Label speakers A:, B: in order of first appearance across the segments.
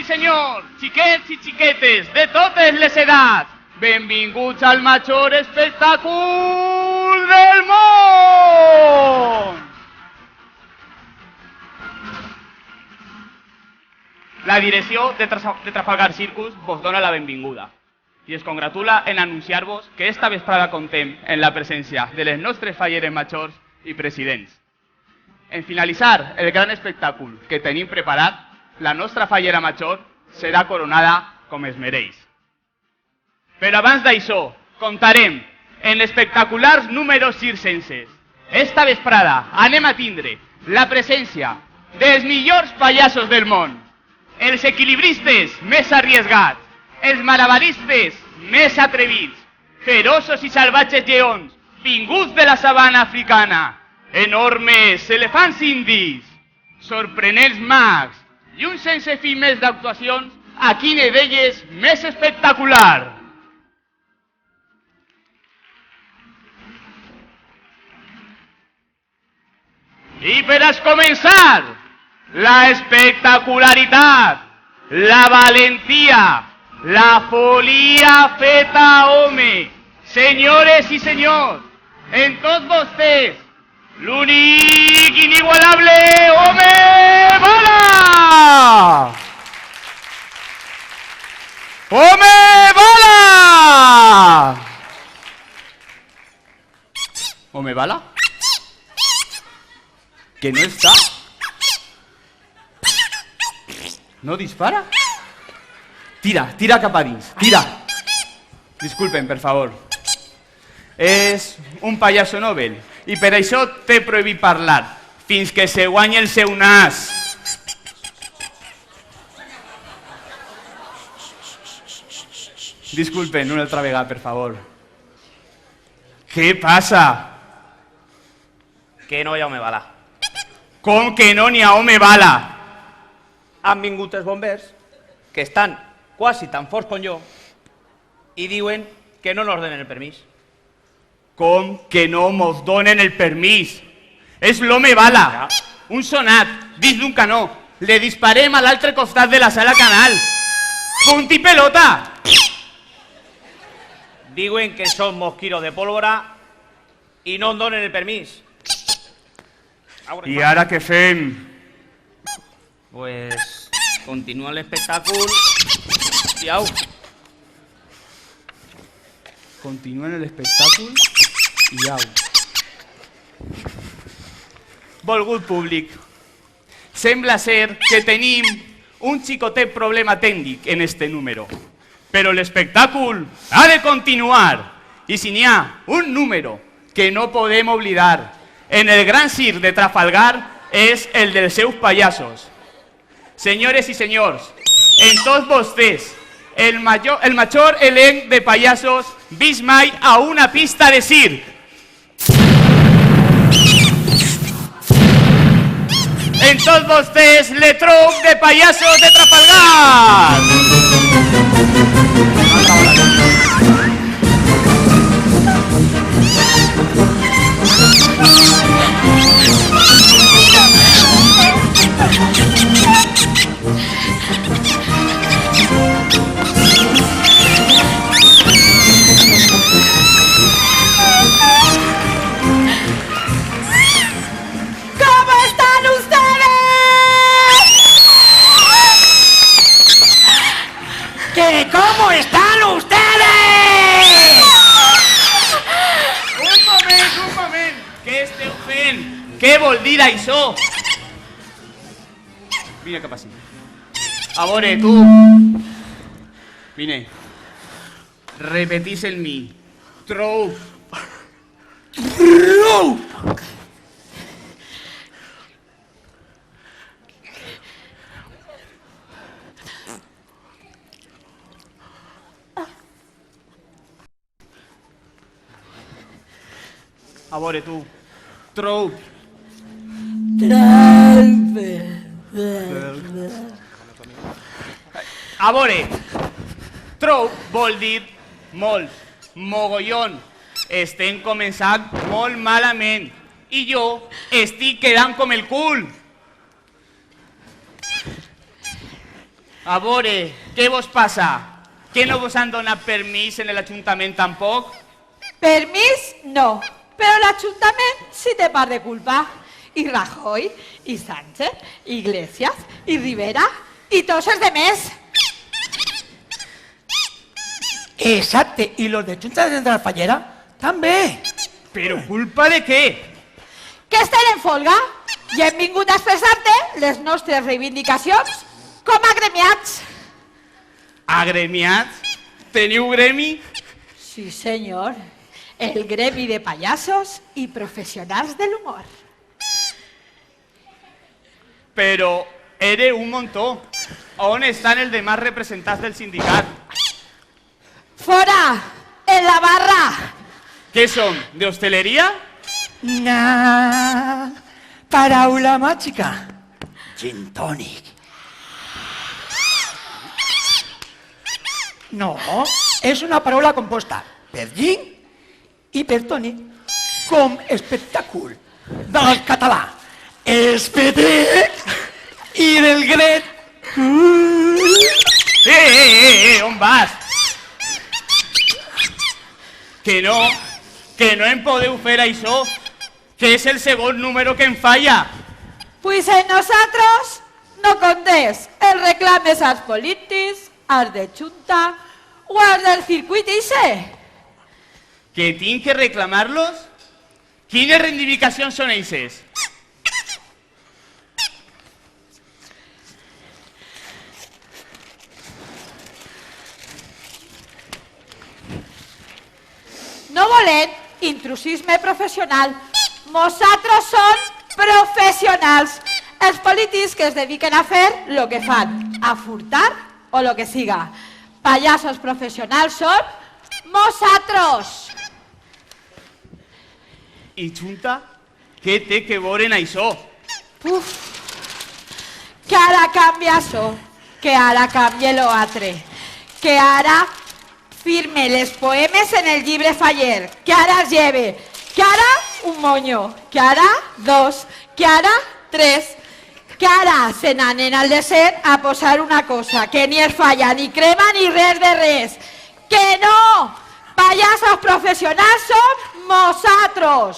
A: i senyors, xiquets i xiquetes de totes les edats, benvinguts al major espectacle del món! La direcció de Trafalgar Circus vos dona la benvinguda i es congratula en anunciar-vos que esta vesprada contem en la presència de les nostres falleres majors i presidents. En finalitzar el gran espectacle que tenim preparat, la nostra fallera major serà coronada com es mereix. Però abans d'això, comptarem en l'espectaculars números circenses. Esta vesprada anem a tindre la presència dels millors pallassos del món, els equilibristes més arriesgats, els malabaristes més atrevits, feroços i salvatges lleons, vinguts de la sabana africana, enormes elefants indis, sorprenents mags i un sense fi més d'actuacions, a quina d'elles més espectacular. I per a començar, la espectacularitat, la valentia, la folia feta home. Senyores i senyors, en tots vostès, l'únic inigualable home bala! Home bala! Home bala? ¿Que no está? ¿No dispara? Tira cap a dins, tira. Disculpen, per favor. És un pallasso Nobel i per això té prohibit parlar fins que se guanyi el seu nas. Disculpen, una altra vegada, per favor. Què passa?
B: Que no hi ha home bala.
A: Com que no n'hi ha home bala?
B: Han vingut els bombers, que estan quasi tan forts com jo, i diuen que no nos donen el permís.
A: Com que no mos donen el permís? És l'home bala, un sonat, dins d'un canó. Le disparem a l'altre costat de la sala canal. Punt i pelota!
B: Diuen que són mosquitos de pólvora i no em donen el permís.
A: I ara què fem?
B: Pues continua l'espectacle i au.
A: Continuen l'espectacle i au. Volgut públic, sembla ser que tenim un xicotet problema tècnic en este número, però l'espectacle ha de continuar i si n'hi ha un número que no podem oblidar en el gran circ de Trafalgar és el dels seus pallassos. Senyores i senyors, en tots vostès, el major elenc de pallassos vist mai a una pista de circ. En tots vostès, le troupe de pallassos de Trafalgar.
C: ¿Cómo están ustedes?
A: Un moment. Què esteu fent? Què vol dir això? Vine cap ací. A veure, tu. Vine. Repetís en mi. Troupe.
C: Troupe.
A: A veure, tu. Troupe. A veure, troupe vol dir molt, mogollon. Estem començant molt malament i jo estic quedant com el cul. A veure, què vos passa? Que no vos han donat permís en l'Ajuntament tampoc?
D: Permís, no. Però l'Ajuntament sí té part de culpa. I Rajoy, i Sánchez, i Iglesias, i Rivera, i tots els demés.
C: Exacte, i los de Junta de la Fallera també.
A: Però culpa de què?
D: Que estem en folga i hem vingut a expressar-te les nostres reivindicacions com a gremiats.
A: Agremiats? Teniu gremi?
D: Sí, senyor. El gremi de pallassos i professionals de l'humor.
A: Però era un montó. On estan els demás representants del sindicat?
D: Fora! En la barra!
A: Què som, de hosteleria?
C: Na, paraula màgica. Gin tònic. No, és una paraula composta per gin i per tònic, com espectacle del català. Espetec i del grec.
A: On vas? Que no em podeu fer això, que és el segon número que em falla.
D: Pues en nosaltres no contés els reclames als polítics, als de Junta o als del circuit ixe.
A: Que tinc que reclamar-los? Quines reivindicacions són eixes?
D: No volem intrusisme professional. Nosaltres som professionals. Els polítics que es dediquen a fer el que fan, a furtar o el que siga. Pallassos professionals som nosaltres.
A: I Junta, què té que veure en això?
D: Uf, que ara canvia això, que ara canvia lo altre, que ara firme les poemes en el llibre faller, que ara es lleve, que ara un moño, que ara dos, que ara tres, que ara se n'anen al desert a posar una cosa, que ni es falla, ni crema, ni res de res. Que no! Pallassos professionals som nosaltres!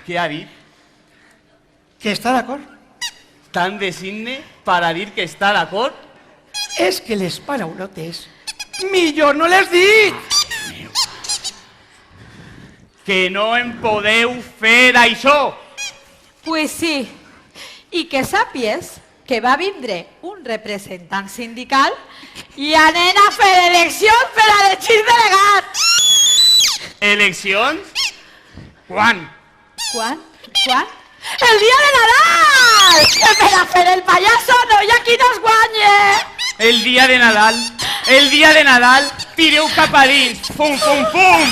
A: Què ha dit?
C: Que està d'acord?
A: Tan de signe per a dir que està d'acord?
C: És que les paraulotes millor no les dic.
A: Que no em podeu fer això!
D: Pues sí, i que sàpies que va vindre un representant sindical i anem a fer eleccions per a elegir delegats.
A: Eleccions? Quan?
D: Quan? Quan? El dia de Nadal! Que per a fer el pallasso no hi ha qui no es guanye!
A: El dia de Nadal, tireu cap a dins, fum, fum, fum!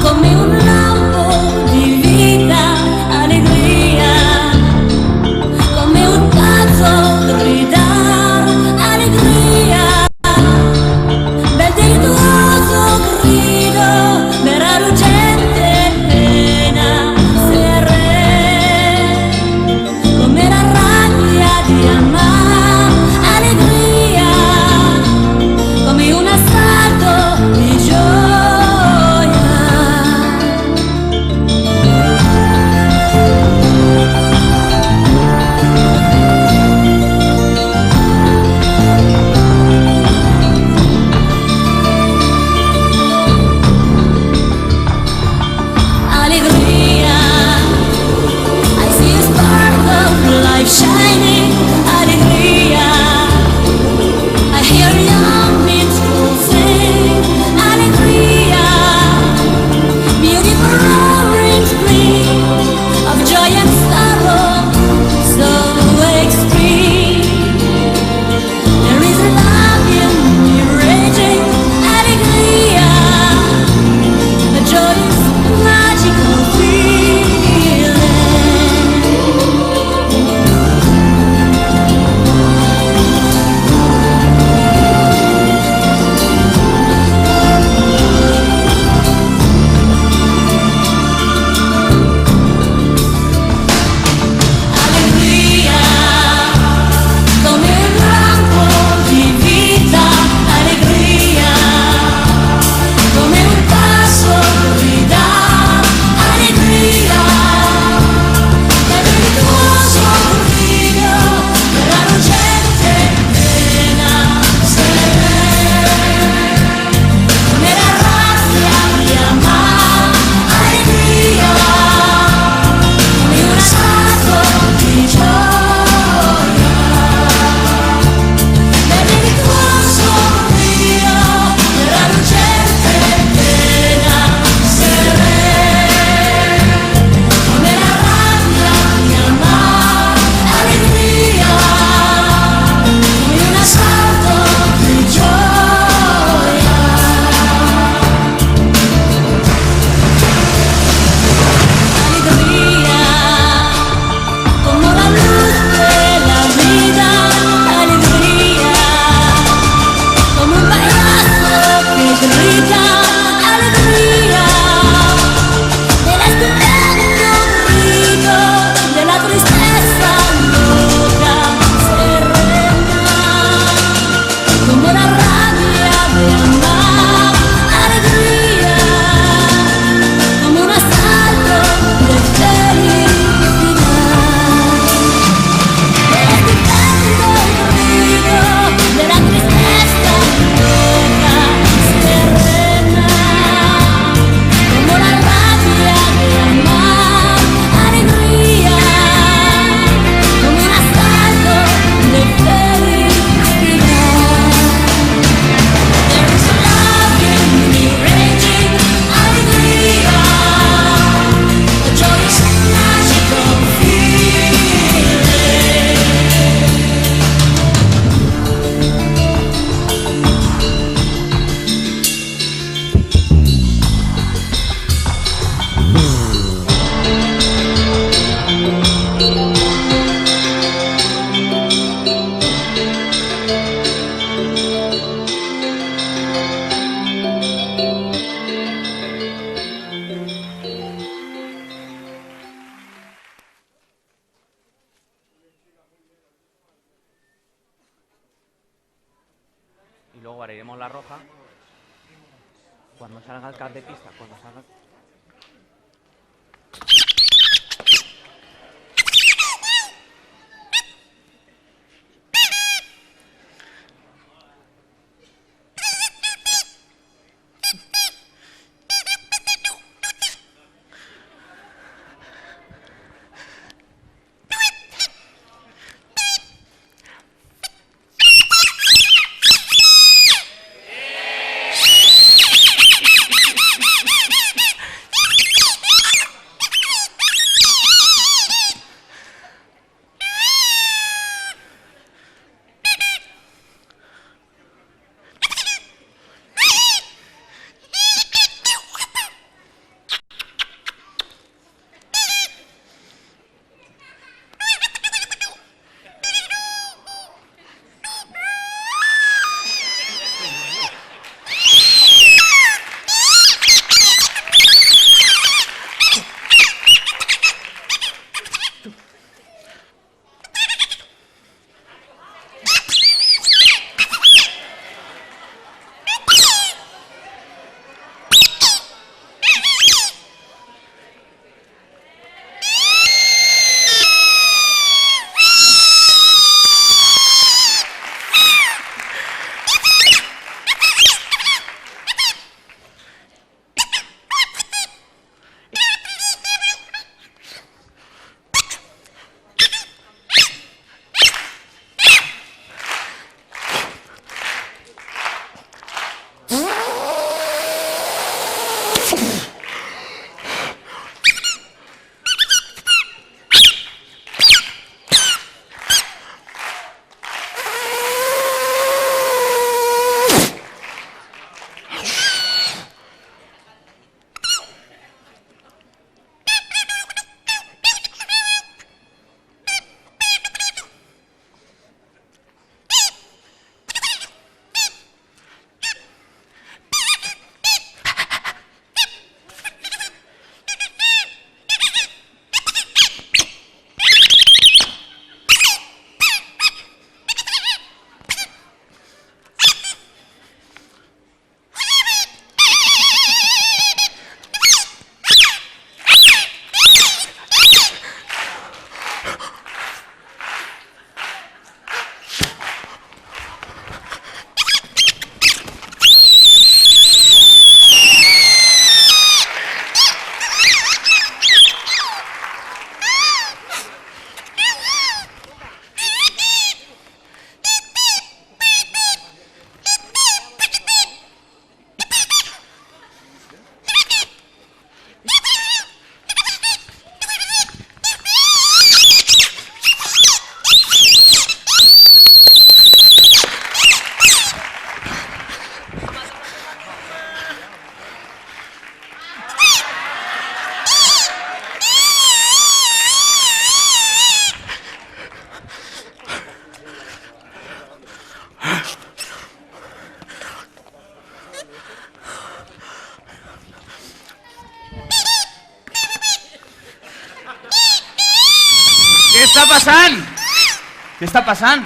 E: Come un lampo di vita, allegria,
B: la roja. Cuando salga el cap de pista, cuando salga...
A: Què està passant? Què està passant?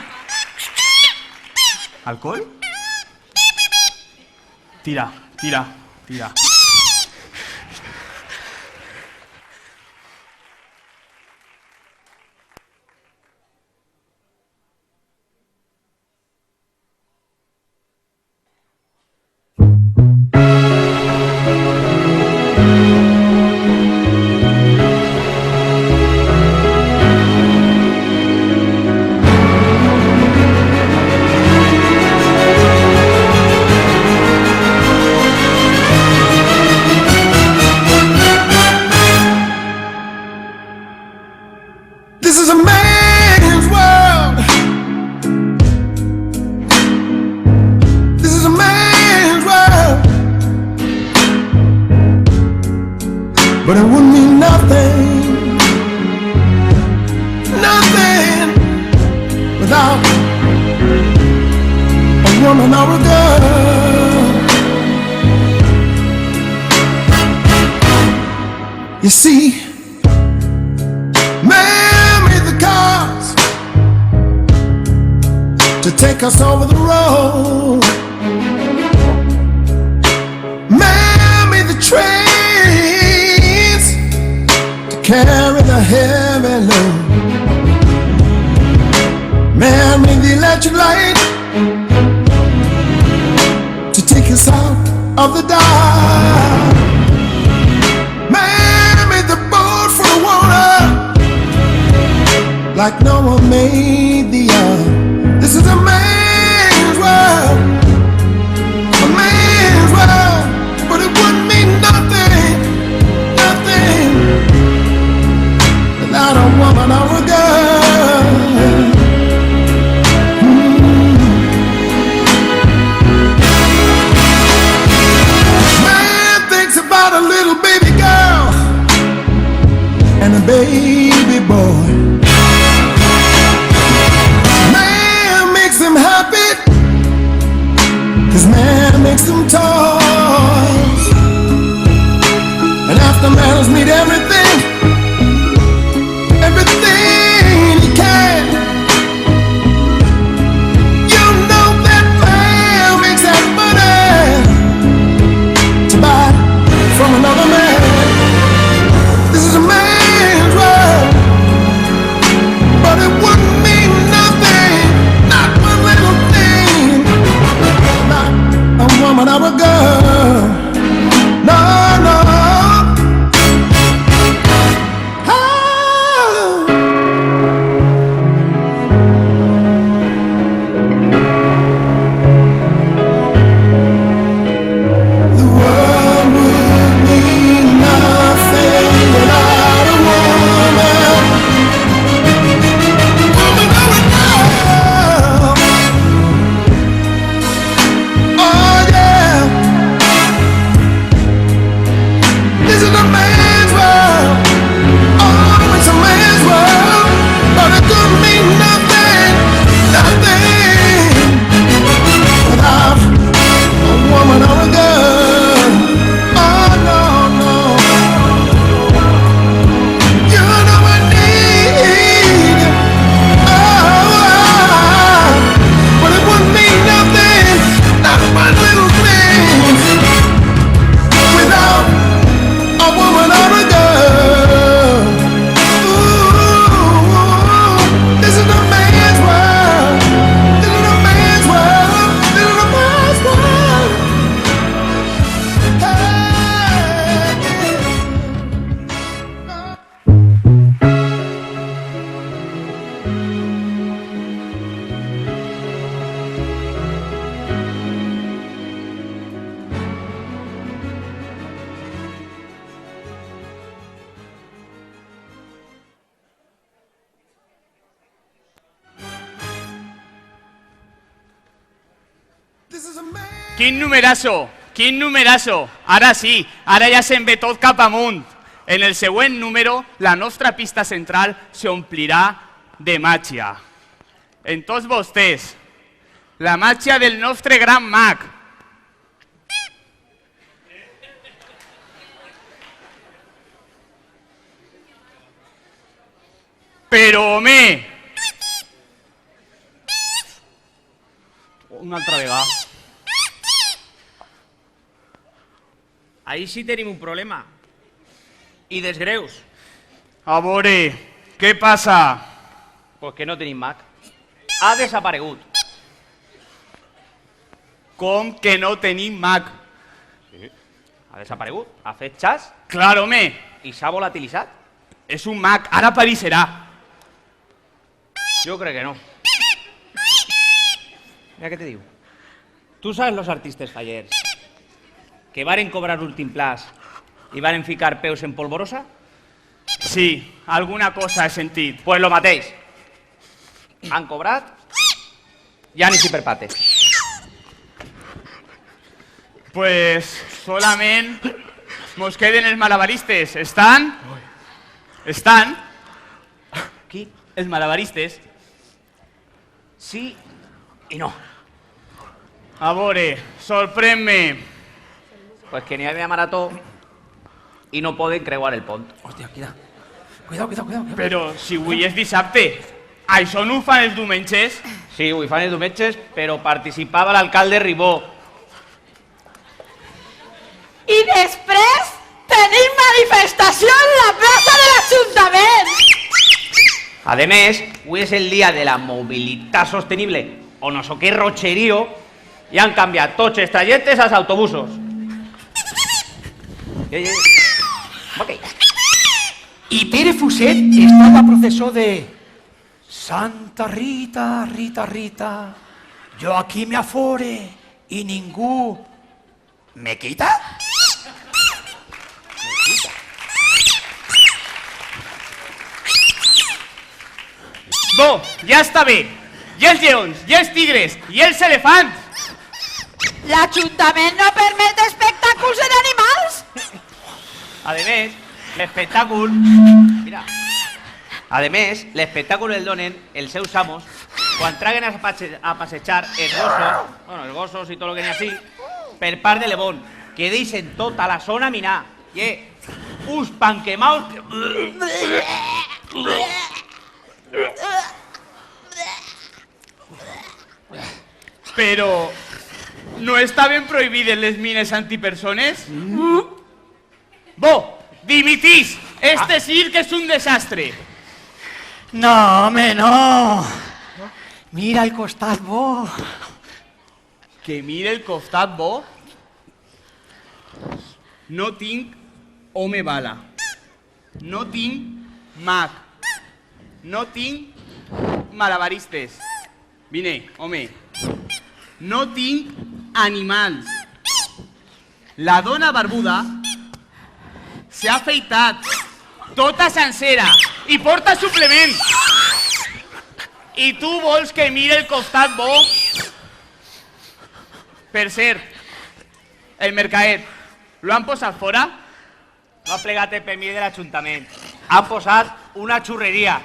A: Alcohol? Tira, tira, tira.
E: This is a man's world. This is a man's world. But it wouldn't mean nothing, nothing without a woman or a girl. You see, to take us over the road. carry the heavy load. Man made the electric light to take us out of the dark. Man made the boat for the water like no one made the earth. This is a man's world, a man's world, but it wouldn't mean nothing, nothing without a woman or a girl. Man thinks about a little baby girl and a baby boy. Happy, 'cause man makes them toys, and after man has made everything, everything he can, you know that man makes that money to buy from another man. This is a man's world, but it wouldn't mean nothing, not one little thing, not a woman or a girl. No, no. Oh. The world would mean nothing without a woman. Woman or a girl. Oh yeah. This is a man's world. Oh, it's a man's world, but it could mean nothing, nothing without a woman or a girl. Oh no, no. You know I need. Oh, but it wouldn't mean nothing, not one little thing without a woman or a girl. Ooh, this is a man's world. This is a man's world. This is a man's world. Hey. This is a man.
A: Quin numerasso! Quin numerasso! Ara sí, ara ja se'n ve tot cap amunt. En el següent número, la nostra pista central s'omplirà de màgia. En tots vostès, la màgia del nostre gran mag. Però, home! Una altra vegada.
B: Ahí sí tenim un problema. I dels greus.
A: A veure, què passa?
B: Pues que no tenim mag. Ha desaparegut.
A: Com que no tenim mag?
B: Ha desaparegut. Ha fet xas
A: Clar, home,
B: i s'ha volatilitzat.
A: és un mag, ara apareixerà.
B: Jo crec que no. Mira què te diu. Tu sabes los artistes fallers que varen cobrar l'últim plaç i varen ficar peus en polvorosa?
A: Sí, alguna cosa he sentit.
B: Pues lo mateix. Han cobrat i han eixit per pates.
A: Pues solament mos queden els malabaristes. Estan? Estan?
B: Qui?
A: Els malabaristes.
B: Sí i no.
A: A veure, sorprèn-me.
B: Pues que n'hi ha de marató i no poden creuar el pont.
C: Hòstia, cuidado, cuidado.
A: Però si avui és dissabte, això no ho fan els diumenges?
B: Sí, ho fan els diumenges, però participava l'alcalde Ribó.
D: I després tenim manifestació en la plaça de la Ciutat
B: Además, hoy es el día de la movilidad sostenible, o no sé qué rocherío, y han cambiado toches trayectes a autobusos. Ok.
C: Y Pere Fuset estaba proceso de Santa Rita, Rita, Rita, yo aquí me afore y ningú me quita.
A: Bo, ja està bé. I els lleons, i els tigres, i els elefants.
D: L'Ajuntament no permet espectacles en animals?
B: Además, l'espectáculo... Mira. Además, l'espectáculo el donen els seus amos quan traguen a passejar els gossos i tot el que n'hi ha així, per part de Lebón, que deixen tota la zona minar. I uns panquemaus...
A: Però no estaven prohibides les mines antipersones? Bo, dimitís! Este circ és un desastre.
C: No, home, no. Mira el costat bo.
A: Que mire el costat bo? No tinc home bala. No tinc mag. No tinc malabaristes. Vine, home. No tinc animals. La dona barbuda s'ha afeitat tota sencera i porta suplement. I tu vols que mire el costat bo? Per cert, el mercadet, lo han posat fora?
B: No ha plegat el permís de l'Ajuntament. Han posat una xurreria.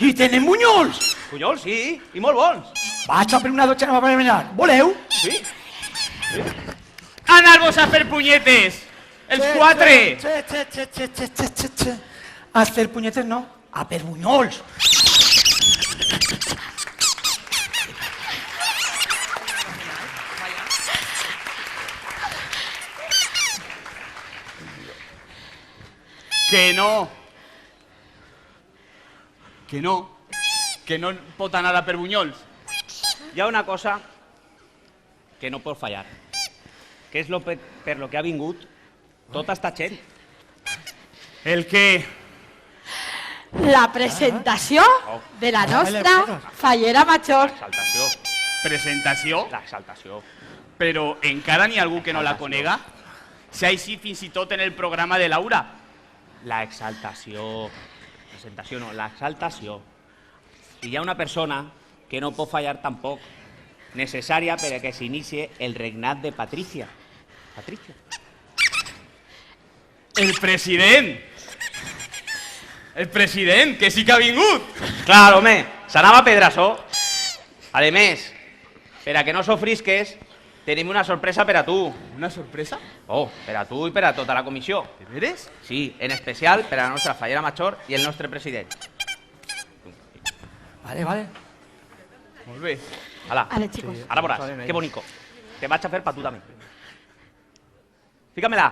C: I tenen bunyols.
B: Bunyols, sí, i molt bons.
C: Vaig a per una dutxa per menjar. Voleu?
B: Sí.
A: Anar-vos a fer punyetes! Els quatre!
C: A fer punyetes no, a per bunyols.
A: Que no. Que no. Que no pot anar a per bunyols.
B: Hi ha una cosa que no pot fallar, que és per lo que ha vingut tota esta gent.
A: El què?
D: La presentació de la nostra fallera major.
B: L'exaltació.
A: Presentació?
B: L'exaltació.
A: Però encara n'hi ha algú que no la conega? S'ha eixit fins i tot en el programa de Laura.
B: L'exaltació. Presentació no, l'exaltació. I hi ha una persona que no pot fallar tampoc, necessària perquè s'inicie el regnat de Patricia. Patricia.
A: El president! El president, que sí que ha vingut!
B: Clar, home, s'anava a Pedrassó. A més, per a que no sofrisques, tenim una sorpresa per a tu.
A: Una sorpresa?
B: Oh, per a tu i per a tota la comissió.
A: De veres?
B: Sí, en especial per a la nostra fallera major i el nostre president.
C: Vale, vale.
A: Molt bé.
B: Hala,
D: Vale, chicos.
B: ara veuràs, que bonico. Te vaig a fer pa tu també. Fícamela.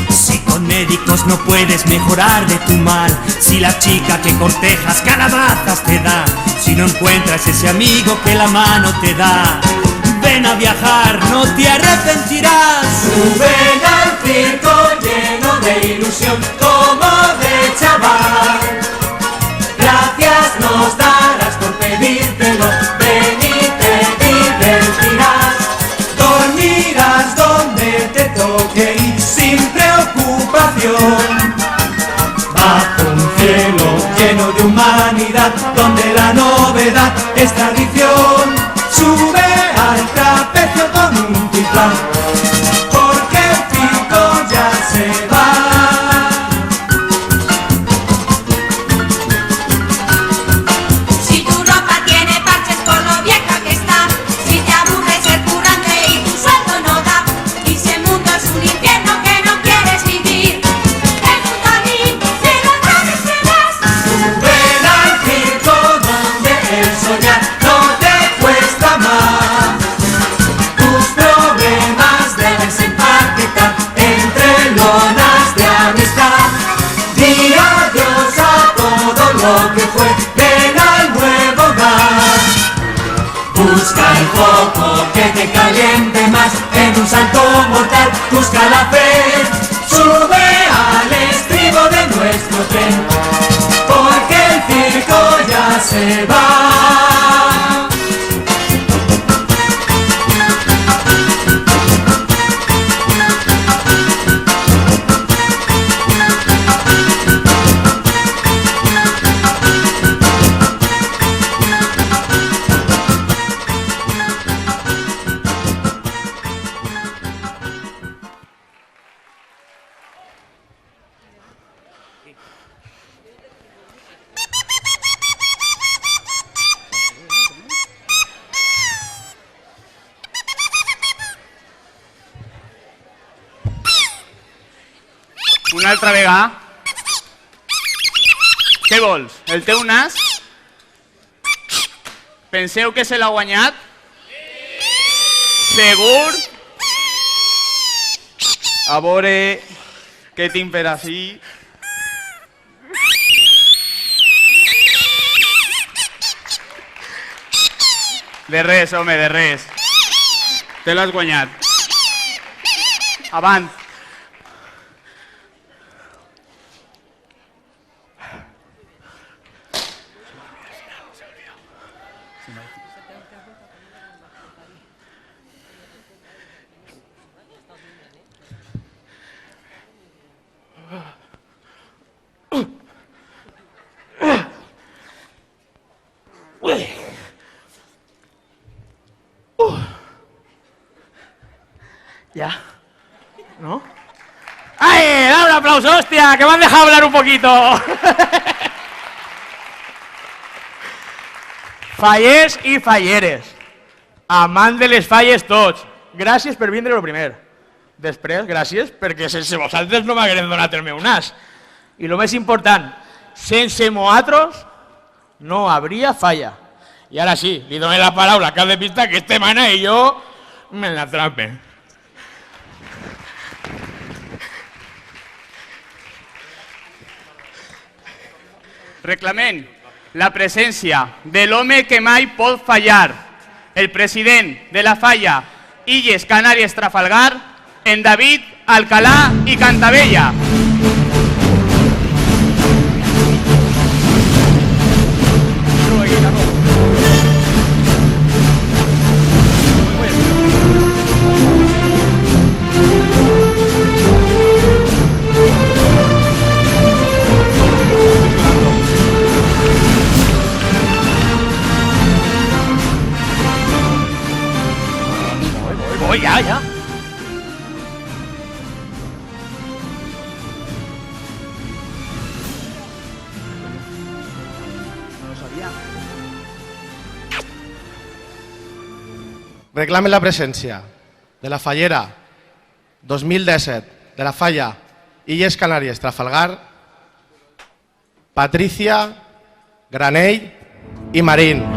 F: Si con médicos no puedes mejorar de tu mal, si la chica que cortejas calabazas te da, si no encuentras ese amigo que la mano te da, ven a viajar, no te arrepentirás.
G: Ven al circo lleno de ilusión como de chaval. Gracias nos darás por pedírtelo, ven y te divertirás. Dormirás donde te toque y sin preocupación. Bajo un cielo lleno de humanidad, donde la novedad es tradición. Sube al trapecio con un tiplán, porque el circo ya se va.
H: Si tu ropa tiene parches por lo vieja que está, si te aburre ser curante y tu sueldo no da, y si el mundo es un infierno que no quieres vivir, ven junto a mí, te lo agradecerás.
G: Ven al circo donde el soñar no te Busca el foco que te caliente más. En un salto mortal busca la fe. Sube al estribo de nuestro tren, porque el circo ya se va.
A: Una altra vegada. Què vols? El teu nas? Penseu que se l'ha guanyat? Segur? A veure què tinc per ací. De res, home, de res. Te l'has guanyat. Avant.
C: Ya. ¿No? ¡Ay! ¡Da un aplauso, hostia! ¡Que me han dejado hablar un poquito! Fallers i falleres. Amant de les falles tots. Gràcies per vindre el primer. Després, gràcies perquè sense vosaltres no m'hagueren donat el meu nas. I el més important, sense nosaltres no habría falla. I ara sí, li dono la paraula a cap de pista que este mana i jo me la trape.
A: Reclamem la presència de l'home que mai pot fallar, el president de la falla Illes Canàries Trafalgar, en David Alcalá i Cantabella.
C: Ya.
I: Reclamen la presència de la fallera 2017 de la falla Illes Canàries Trafalgar, Patricia, Granell i Marín.